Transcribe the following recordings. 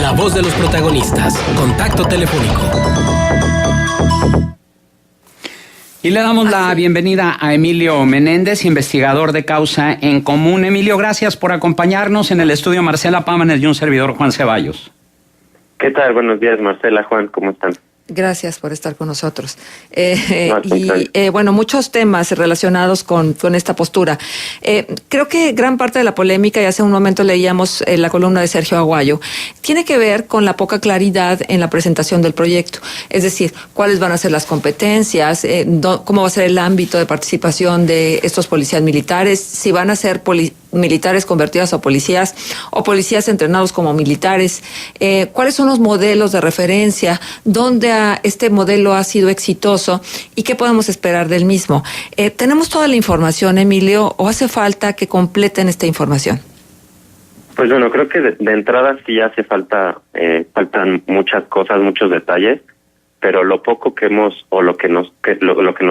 La voz de los protagonistas. Contacto telefónico. Y le damos la bienvenida a Emilio Menéndez, investigador de Causa en Común. Emilio, gracias por acompañarnos en el estudio. Marcela Pámanes y un servidor, Juan Ceballos. ¿Qué tal? Buenos días, Marcela, Juan, ¿cómo están? Gracias por estar con nosotros. Bueno, muchos temas relacionados con esta postura. Creo que gran parte de la polémica, y hace un momento leíamos la columna de Sergio Aguayo, tiene que ver con la poca claridad en la presentación del proyecto. Es decir, cuáles van a ser las competencias, cómo va a ser el ámbito de participación de estos policías militares, si van a ser militares convertidos a policías o policías entrenados como militares, cuáles son los modelos de referencia, dónde este modelo ha sido exitoso y qué podemos esperar del mismo. ¿Tenemos toda la información, Emilio, o hace falta que completen esta información? Pues bueno, creo que de entrada sí hace falta, faltan muchas cosas, muchos detalles, pero lo poco que hemos, o lo que nos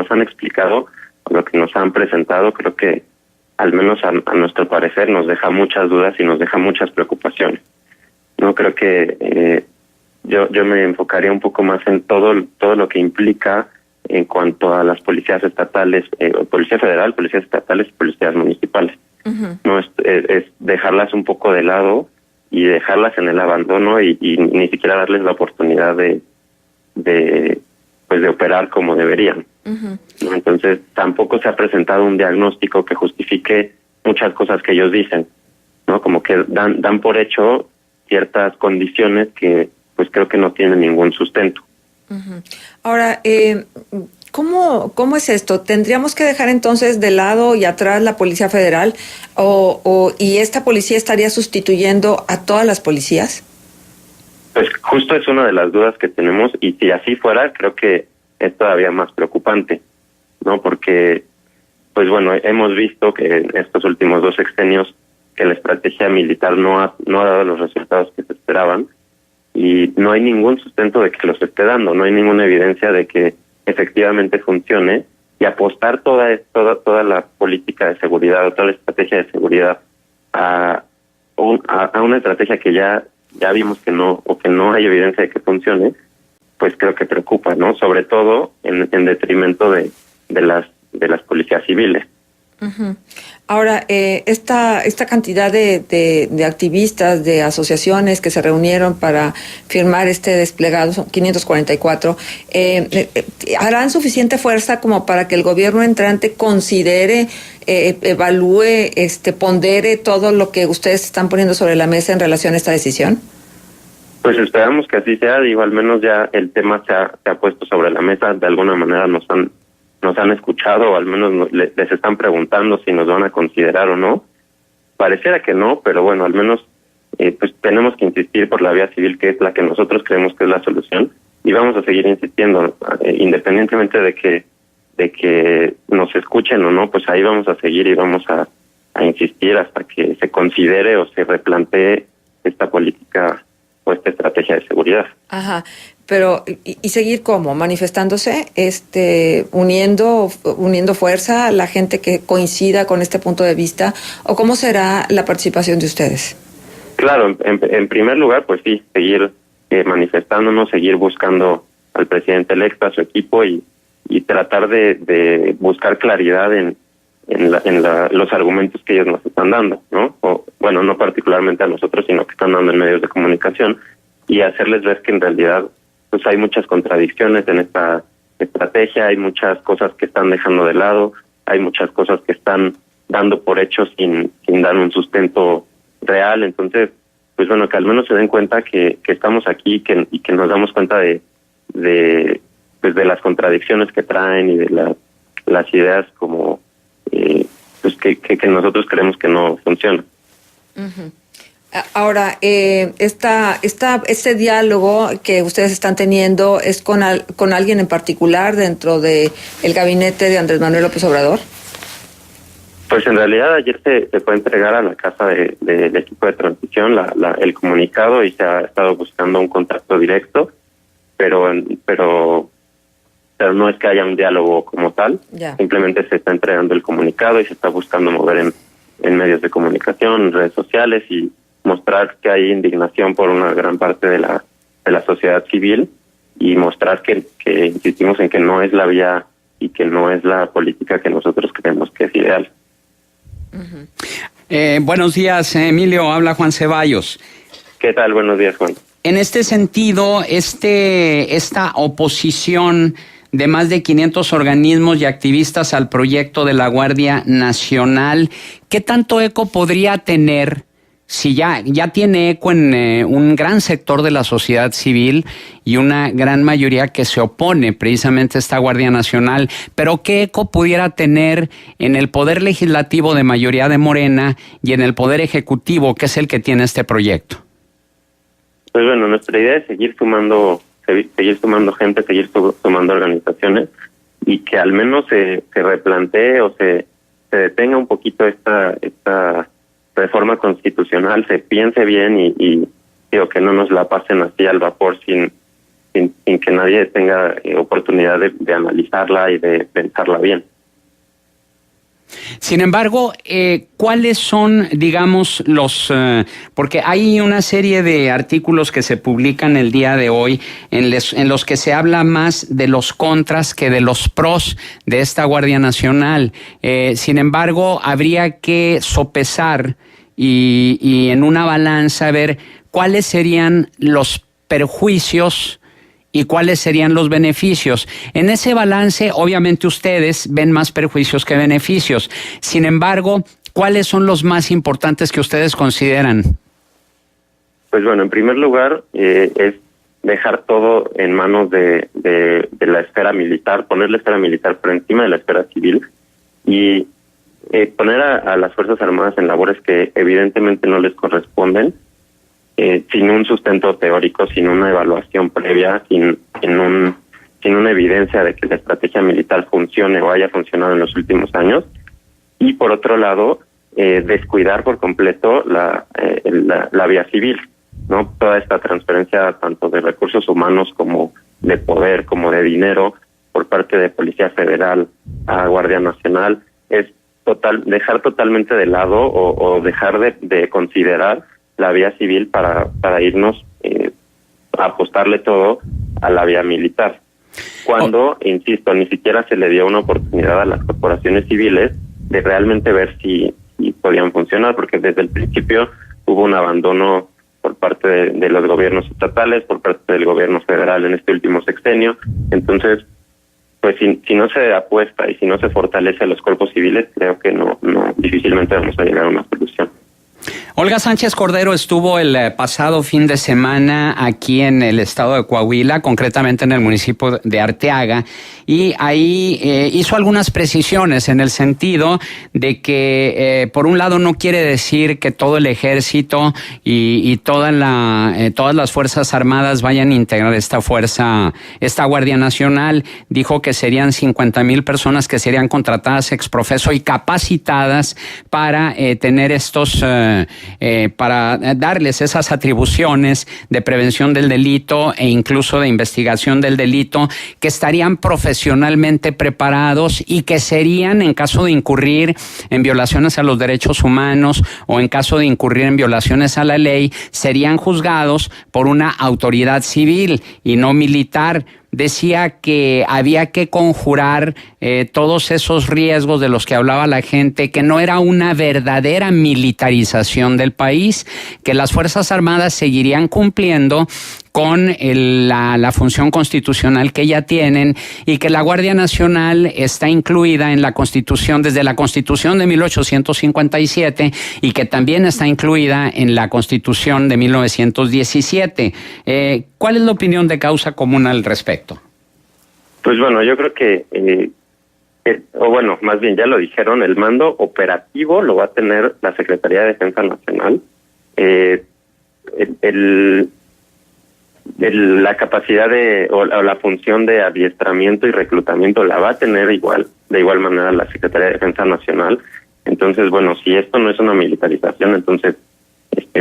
han explicado, o lo que nos han presentado, creo que al menos a nuestro parecer nos deja muchas dudas y nos deja muchas preocupaciones. No creo que yo me enfocaría un poco más en todo lo que implica en cuanto a las policías estatales, policía federal, policías estatales y policías municipales. Uh-huh. No es dejarlas un poco de lado y dejarlas en el abandono y ni siquiera darles la oportunidad de operar como deberían. Uh-huh. ¿No? Entonces tampoco se ha presentado un diagnóstico que justifique muchas cosas que ellos dicen, ¿no? Como que dan por hecho ciertas condiciones que pues creo que no tienen ningún sustento. Uh-huh. Ahora, ¿cómo es esto? ¿Tendríamos que dejar entonces de lado y atrás la Policía Federal y esta policía estaría sustituyendo a todas las policías? Pues justo es una de las dudas que tenemos, y si así fuera, creo que es todavía más preocupante, ¿no? Porque, pues bueno, hemos visto que en estos últimos 2 sexenios que la estrategia militar no ha dado los resultados que se esperaban, y no hay ningún sustento de que los esté dando, no hay ninguna evidencia de que efectivamente funcione, y apostar toda la política de seguridad o toda la estrategia de seguridad a una estrategia que ya vimos que no, o que no hay evidencia de que funcione, pues creo que preocupa, ¿no? Sobre todo en detrimento de las policías civiles. Uh-huh. Ahora, esta cantidad de activistas, de asociaciones que se reunieron para firmar este desplegado, son 544, ¿harán suficiente fuerza como para que el gobierno entrante considere, evalúe, pondere todo lo que ustedes están poniendo sobre la mesa en relación a esta decisión? Pues esperamos que así sea. Digo, al menos ya el tema se ha puesto sobre la mesa. De alguna manera nos han escuchado, o al menos les están preguntando si nos van a considerar o no. Pareciera que no, pero bueno, al menos pues tenemos que insistir por la vía civil, que es la que nosotros creemos que es la solución, y vamos a seguir insistiendo, independientemente de que nos escuchen o no, pues ahí vamos a seguir y vamos a insistir hasta que se considere o se replantee esta política o esta estrategia de seguridad. Ajá. Pero, ¿y seguir cómo? ¿Manifestándose? ¿Uniendo fuerza a la gente que coincida con este punto de vista? ¿O cómo será la participación de ustedes? Claro, en primer lugar, pues sí, seguir manifestándonos, seguir buscando al presidente electo, a su equipo, y tratar de buscar claridad en los argumentos que ellos nos están dando, ¿no? O, bueno, no particularmente a nosotros, sino que están dando en medios de comunicación, y hacerles ver que en realidad pues hay muchas contradicciones en esta estrategia, hay muchas cosas que están dejando de lado, hay muchas cosas que están dando por hechos sin dar un sustento real. Entonces, pues bueno, que al menos se den cuenta que estamos aquí y que nos damos cuenta de las contradicciones que traen y de las ideas como pues que nosotros creemos que no funcionan. Uh-huh. Ahora, este diálogo que ustedes están teniendo es con alguien en particular dentro de el gabinete de Andrés Manuel López Obrador. Pues en realidad ayer se fue a entregar a la casa del equipo de transición el comunicado, y se ha estado buscando un contacto directo, pero no es que haya un diálogo como tal. Ya. Simplemente se está entregando el comunicado y se está buscando mover en medios de comunicación, en redes sociales, y mostrar que hay indignación por una gran parte de la sociedad civil y mostrar que insistimos en que no es la vía y que no es la política que nosotros creemos que es ideal. Buenos días, Emilio. Habla Juan Ceballos. ¿Qué tal? Buenos días, Juan. En este sentido, esta oposición de más de 500 organismos y activistas al proyecto de la Guardia Nacional, ¿qué tanto eco podría tener? Si ya tiene eco en un gran sector de la sociedad civil y una gran mayoría que se opone precisamente a esta Guardia Nacional, pero ¿qué eco pudiera tener en el Poder Legislativo de mayoría de Morena y en el Poder Ejecutivo, que es el que tiene este proyecto? Pues bueno, nuestra idea es seguir sumando gente, seguir sumando organizaciones y que al menos se replantee o se detenga un poquito esta reforma constitucional, se piense bien y digo que no nos la pasen así al vapor sin que nadie tenga oportunidad de analizarla y de pensarla bien. Sin embargo, ¿cuáles son, digamos, porque hay una serie de artículos que se publican el día de hoy en los que se habla más de los contras que de los pros de esta Guardia Nacional? Sin embargo, habría que sopesar y en una balanza ver cuáles serían los perjuicios y cuáles serían los beneficios. En ese balance, obviamente ustedes ven más perjuicios que beneficios. Sin embargo, ¿cuáles son los más importantes que ustedes consideran? Pues bueno, en primer lugar, es dejar todo en manos de la esfera militar, poner la esfera militar por encima de la esfera civil y poner a las Fuerzas Armadas en labores que evidentemente no les corresponden, sin un sustento teórico, sin una evaluación previa, sin una evidencia de que la estrategia militar funcione o haya funcionado en los últimos años. Y por otro lado, descuidar por completo la vía civil, ¿no? Toda esta transferencia tanto de recursos humanos como de poder, como de dinero por parte de Policía Federal a Guardia Nacional es dejar totalmente de lado o dejar de considerar la vía civil para irnos a apostarle todo a la vía militar. Cuando, insisto, ni siquiera se le dio una oportunidad a las corporaciones civiles de realmente ver si podían funcionar, porque desde el principio hubo un abandono por parte de los gobiernos estatales, por parte del gobierno federal en este último sexenio. Entonces, pues si no se apuesta y si no se fortalece a los cuerpos civiles, creo que no difícilmente vamos a llegar a una solución. Olga Sánchez Cordero estuvo el pasado fin de semana aquí en el estado de Coahuila, concretamente en el municipio de Arteaga, y ahí hizo algunas precisiones en el sentido de que, por un lado, no quiere decir que todo el ejército y todas las Fuerzas Armadas vayan a integrar esta Guardia Nacional. Dijo que serían 50,000 personas que serían contratadas ex profeso y capacitadas para tener para darles esas atribuciones de prevención del delito e incluso de investigación del delito, que estarían profesionalmente preparados y que serían, en caso de incurrir en violaciones a los derechos humanos o en caso de incurrir en violaciones a la ley, serían juzgados por una autoridad civil y no militar. Decía que había que conjurar todos esos riesgos de los que hablaba la gente, que no era una verdadera militarización del país, que las Fuerzas Armadas seguirían cumpliendo con la función constitucional que ya tienen y que la Guardia Nacional está incluida en la Constitución desde la Constitución de 1857 y que también está incluida en la Constitución de 1917. ¿Cuál es la opinión de Causa Común al respecto? Pues bueno, yo creo que, más bien ya lo dijeron, el mando operativo lo va a tener la Secretaría de Defensa Nacional. La capacidad o la función de adiestramiento y reclutamiento la va a tener de igual manera la Secretaría de Defensa Nacional. Entonces, bueno, si esto no es una militarización, entonces,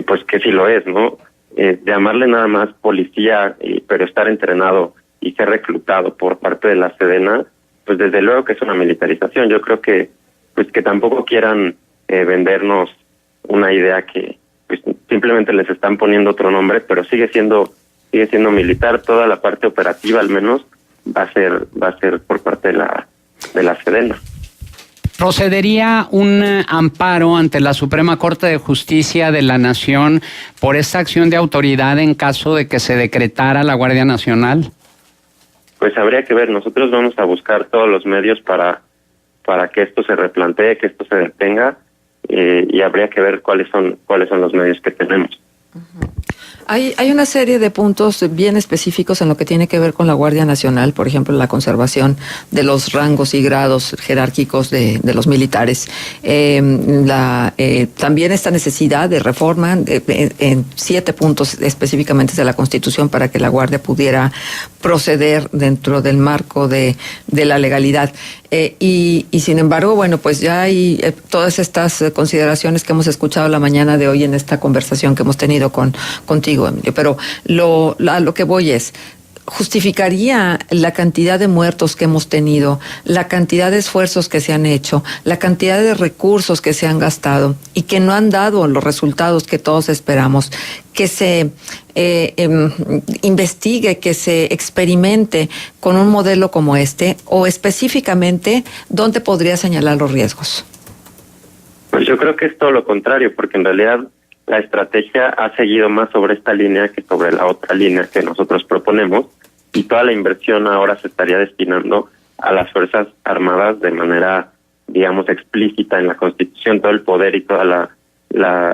pues que sí lo es, ¿no? Llamarle nada más policía, pero estar entrenado y ser reclutado por parte de la Sedena, pues desde luego que es una militarización. Yo creo que tampoco quieran vendernos una idea que pues simplemente les están poniendo otro nombre, pero sigue siendo militar. Toda la parte operativa, al menos, va a ser por parte de la Sedena. ¿Procedería un amparo ante la Suprema Corte de Justicia de la Nación por esta acción de autoridad en caso de que se decretara la Guardia Nacional? Pues habría que ver. Nosotros vamos a buscar todos los medios para que esto se replantee, que esto se detenga, y habría que ver cuáles son los medios que tenemos. Uh-huh. Hay una serie de puntos bien específicos en lo que tiene que ver con la Guardia Nacional, por ejemplo, la conservación de los rangos y grados jerárquicos de los militares. También esta necesidad de reforma en 7 puntos específicamente de la Constitución para que la Guardia pudiera proceder dentro del marco de la legalidad. Y sin embargo, bueno, pues ya hay todas estas consideraciones que hemos escuchado la mañana de hoy en esta conversación que hemos tenido contigo, Emilio, pero lo que voy es, ¿justificaría la cantidad de muertos que hemos tenido, la cantidad de esfuerzos que se han hecho, la cantidad de recursos que se han gastado y que no han dado los resultados que todos esperamos, que se investigue, que se experimente con un modelo como este, o específicamente dónde podría señalar los riesgos? Pues yo creo que es todo lo contrario, porque en realidad la estrategia ha seguido más sobre esta línea que sobre la otra línea que nosotros proponemos, y toda la inversión ahora se estaría destinando a las Fuerzas Armadas de manera, digamos, explícita en la Constitución. Todo el poder y toda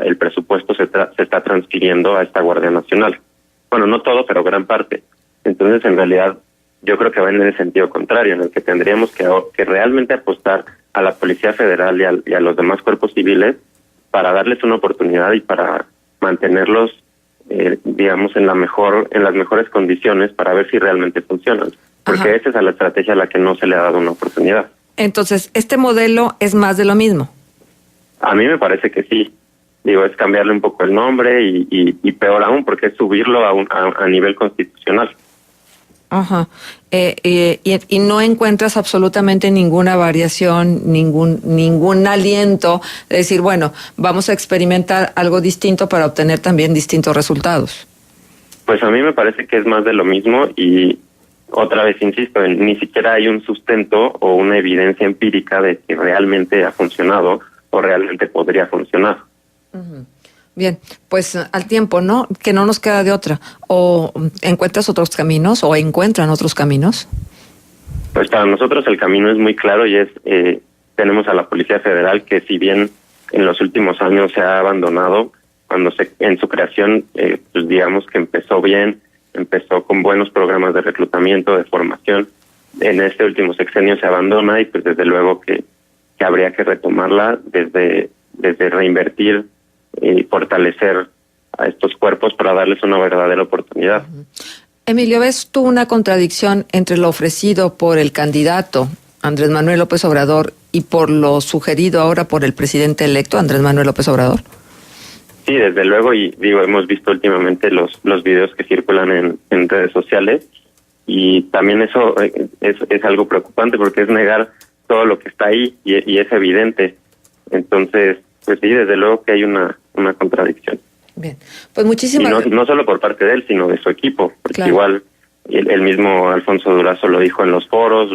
el presupuesto se está transfiriendo a esta Guardia Nacional. Bueno, no todo, pero gran parte. Entonces, en realidad, yo creo que va en el sentido contrario, en el que tendríamos que realmente apostar a la Policía Federal y a los demás cuerpos civiles para darles una oportunidad y para mantenerlos, digamos, en las mejores condiciones para ver si realmente funcionan. Porque Ajá. esa es a la estrategia a la que no se le ha dado una oportunidad. Entonces, ¿este modelo es más de lo mismo? A mí me parece que sí. Digo, es cambiarle un poco el nombre y peor aún, porque es subirlo a nivel constitucional. Ajá. Y no encuentras absolutamente ninguna variación, ningún aliento de decir, bueno, vamos a experimentar algo distinto para obtener también distintos resultados. Pues a mí me parece que es más de lo mismo, y otra vez insisto, ni siquiera hay un sustento o una evidencia empírica de que realmente ha funcionado o realmente podría funcionar. Uh-huh. Bien, pues al tiempo, ¿no? Que no nos queda de otra. ¿O encuentras otros caminos o encuentran otros caminos? Pues para nosotros el camino es muy claro, y tenemos a la Policía Federal, que si bien en los últimos años se ha abandonado, en su creación, pues digamos que empezó bien, empezó con buenos programas de reclutamiento, de formación. En este último sexenio se abandona, y pues desde luego que habría que retomarla desde reinvertir y fortalecer a estos cuerpos para darles una verdadera oportunidad. Emilio, ¿ves tú una contradicción entre lo ofrecido por el candidato Andrés Manuel López Obrador y por lo sugerido ahora por el presidente electo Andrés Manuel López Obrador? Sí, desde luego, y digo, hemos visto últimamente los videos que circulan en redes sociales, y también eso es algo preocupante, porque es negar todo lo que está ahí, y es evidente. Entonces, pues sí, desde luego que hay una contradicción. Bien, pues muchísimas gracias. No solo por parte de él, sino de su equipo, porque claro. Igual el mismo Alfonso Durazo lo dijo en los foros,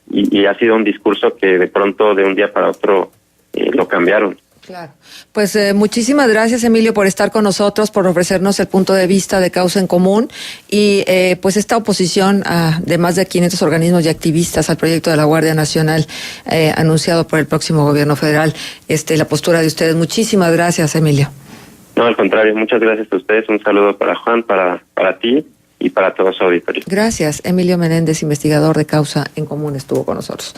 y ha sido un discurso que de pronto, de un día para otro, lo cambiaron. Claro. Pues muchísimas gracias, Emilio, por estar con nosotros, por ofrecernos el punto de vista de Causa en Común, y pues esta oposición de más de 500 organismos y activistas al proyecto de la Guardia Nacional anunciado por el próximo gobierno federal, la postura de ustedes. Muchísimas gracias, Emilio. No, al contrario, muchas gracias a ustedes. Un saludo para Juan, para ti y para todo su auditorio. Gracias. Emilio Menéndez, investigador de Causa en Común, estuvo con nosotros.